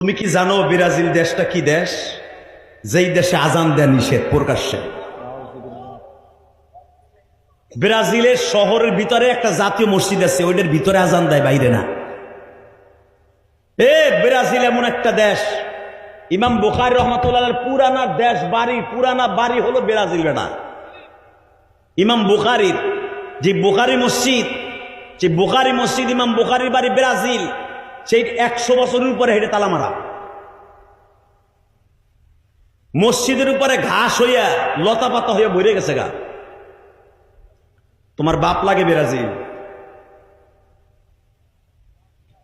তুমি কি জানো ব্রাজিল দেশটা কি দেশ, যেই দেশে আজান দেয়া নিষেধ প্রকাশ্যে? ব্রাজিলের শহরের ভিতরে একটা জাতীয় মসজিদ আছে, ওইটার ভিতরে আজান দেয়, বাইরে না। ব্রাজিল এমন একটা দেশ, ইমাম বুখারী রহমাতুল্লাহ পুরানা দেশ বাড়ি, পুরানা বাড়ি হলো ব্রাজিল। বেটা ইমাম বুখারীর যে বুখারী মসজিদ, যে বুখারী মসজিদ ইমাম বুখারীর বাড়ি ব্রাজিল, সেই 100 বছরের উপরে হেঁটে তালা মারা। মসজিদের উপরে ঘাস হইয়া লতা পাতা হইয়া ভরে গেছে গা। তোমার বাপ লাগে ব্রাজিল,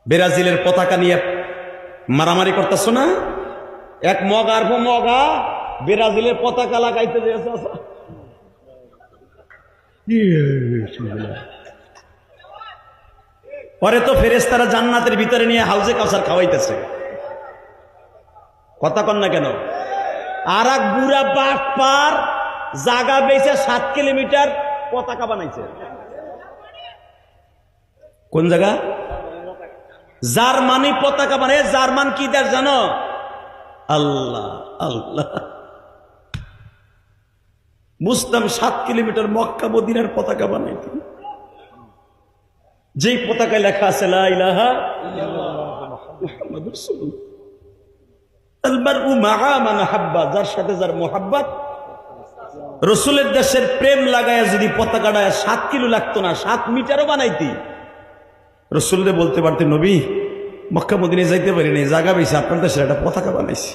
ব্রাজিলের পতাকা নিয়ে মারামারি করতেছ না? এক মগার মগা ব্রাজিলের পতাকা লাগাইতে দিয়েছে। পরে তো ফেরেশতারা জান্নাতের ভিতরে নিয়ে হাউজে কাউসার খাওয়াইতেছে। কথা কন না কেন? আর এক বুড়া বাঘ পার জাগা বেঁচে 7 কিলোমিটার পতাকা বানাইছে। কোন জায়গা? জার্মানি পতাকা বানায়। জার্মান কি দেশ জানো? আল্লাহ আল্লাহ, বুঝতাম 7 কিলোমিটার মক্কা মদিনার পতাকা বানাইতে, যেই পতাকায় লেখা আছে লা ইলাহা ইল্লাল্লাহ মুহাম্মাদুর রাসূলুল্লাহ, আল মারউ মাআ মান হাব্বা, যার সাথে যার মোহাব্বত। রসুলের দেশের প্রেম লাগায়া যদি পতাকাটা 7 কিলো লাগতো না, 7 মিটারও বানাইতি, রসুলরে বলতে পারতে নবী মক্কা মদিনায় যাইতে পারি নাই, জায়গা বেশি, আপনার দেশের একটা পতাকা বানাইছি।